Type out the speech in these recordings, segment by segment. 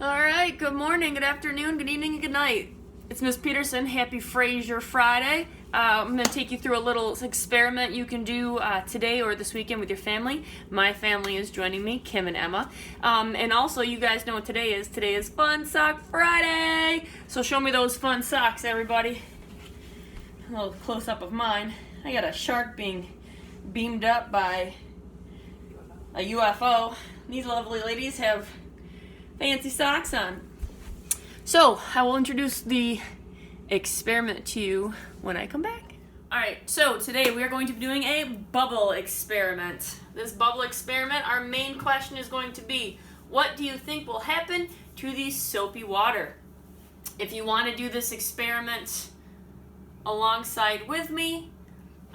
Alright, good morning, good afternoon, good evening, and good night. It's Miss Peterson. Happy Fraser Friday. I'm going to take you through a little experiment you can do today or this weekend with your family. My family is joining me, Kim and Emma. And also, you guys know what today is. Today is Fun Sock Friday. So show me those fun socks, everybody. A little close-up of mine. I got a shark being beamed up by a UFO. These lovely ladies have fancy socks on. So, I will introduce the experiment to you when I come back. Alright, so today we are going to be doing a bubble experiment. This bubble experiment, our main question is going to be, what do you think will happen to the soapy water? If you want to do this experiment alongside with me,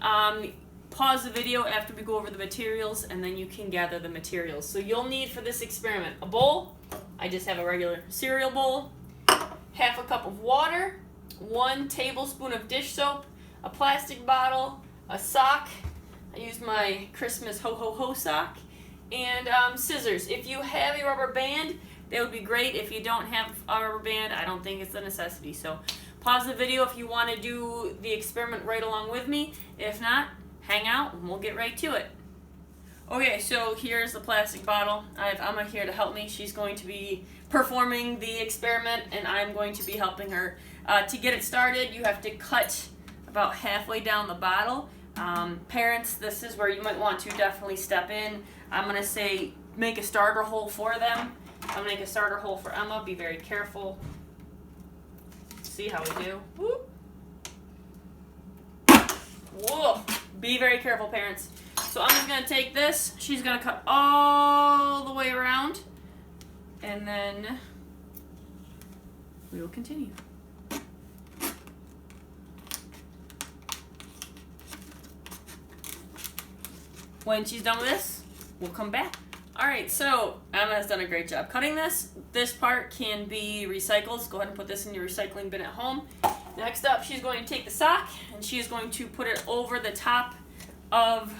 pause the video after we go over the materials and then you can gather the materials. So you'll need for this experiment a bowl. I just have a regular cereal bowl, half a cup of water, 1 tablespoon of dish soap, a plastic bottle, a sock. I used my Christmas ho-ho-ho sock, and scissors. If you have a rubber band, that would be great. If you don't have a rubber band, I don't think it's a necessity. So pause the video if you want to do the experiment right along with me. If not, hang out and we'll get right to it. Okay, so here's the plastic bottle. I have Emma here to help me. She's going to be performing the experiment and I'm going to be helping her. To get it started, you have to cut about halfway down the bottle. Parents, this is where you might want to definitely step in. I'm going to say make a starter hole for them. I'm going to make a starter hole for Emma. Be very careful. See how we do. Whoop. Whoa. Be very careful, parents. So I'm just going to take this. She's going to cut all the way around. And then we will continue. When she's done with this, we'll come back. Alright, so Emma has done a great job cutting this. This part can be recycled. So go ahead and put this in your recycling bin at home. Next up, she's going to take the sock and she's going to put it over the top of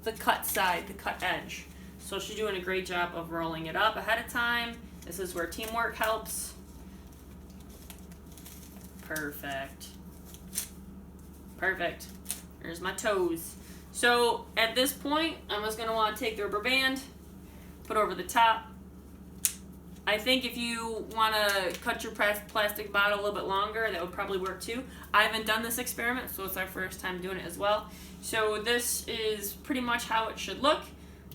the cut side, the cut edge. So she's doing a great job of rolling it up ahead of time. This is where teamwork helps. Perfect. Perfect. There's my toes. So at this point, I'm just going to want to take the rubber band, put over the top. I think if you want to cut your plastic bottle a little bit longer, that would probably work too. I haven't done this experiment, so it's our first time doing it as well. So this is pretty much how it should look.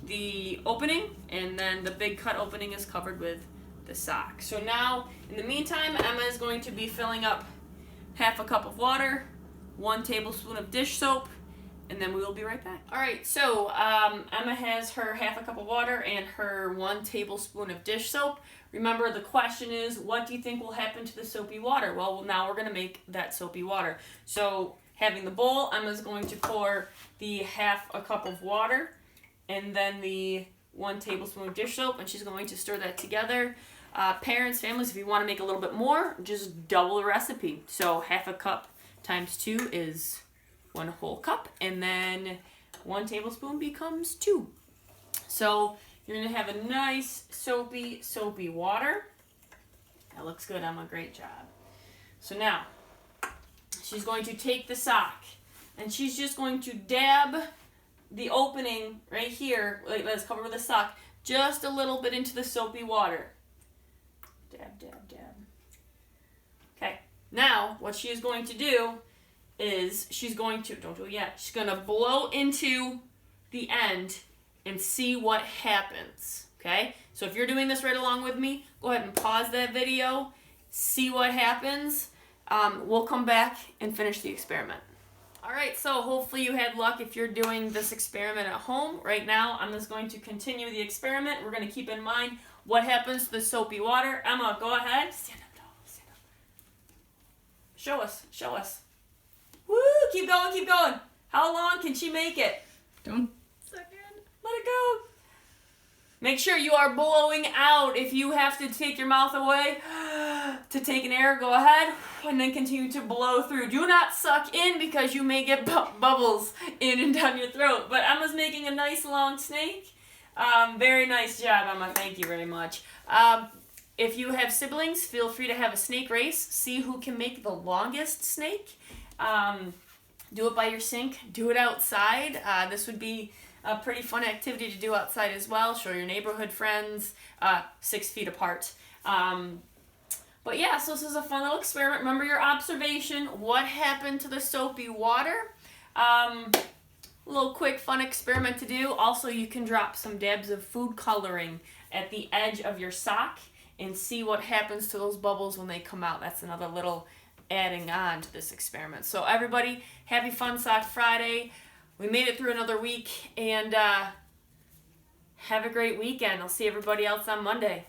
The opening, and then the big cut opening is covered with the sock. So now, in the meantime, Emma is going to be filling up half a cup of water, 1 tablespoon of dish soap, and then we will be right back. Alright, so Emma has her half a cup of water and her 1 tablespoon of dish soap. Remember, the question is, what do you think will happen to the soapy water? Well, now we're going to make that soapy water. So, having the bowl, Emma's going to pour the half a cup of water and then the 1 tablespoon of dish soap, and she's going to stir that together. Parents, families, if you want to make a little bit more, just double the recipe. So, half a cup times 2 is 1 whole cup, and then 1 tablespoon becomes 2. So you're going to have a nice soapy water. That looks good, Emma. Great job. So now she's going to take the sock and she's just going to dab the opening right here, like that's covered with a sock, just a little bit into the soapy water. Dab, dab, dab. Okay. Now what she is going to do is she's going to, don't do it yet, she's going to blow into the end and see what happens, okay? So if you're doing this right along with me, go ahead and pause that video, see what happens. We'll come back and finish the experiment. Alright, so hopefully you had luck if you're doing this experiment at home. Right now, I'm just going to continue the experiment. We're going to keep in mind what happens to the soapy water. Emma, go ahead. Stand up tall, stand up. Show us, show us. Woo! Keep going, keep going. How long can she make it? Don't. Second. Let it go. Make sure you are blowing out. If you have to take your mouth away to take an air, go ahead. And then continue to blow through. Do not suck in because you may get bubbles in and down your throat. But Emma's making a nice long snake. Very nice job, Emma. Thank you very much. If you have siblings, feel free to have a snake race. See who can make the longest snake. Do it by your sink. Do it outside. This would be a pretty fun activity to do outside as well. Show your neighborhood friends 6 feet apart. But yeah, so this is a fun little experiment. Remember your observation. What happened to the soapy water? A little quick fun experiment to do. Also, you can drop some dabs of food coloring at the edge of your sock and see what happens to those bubbles when they come out. That's another little adding on to this experiment. So everybody, happy Fun Sock Friday. We made it through another week, and have a great weekend. I'll see everybody else on Monday.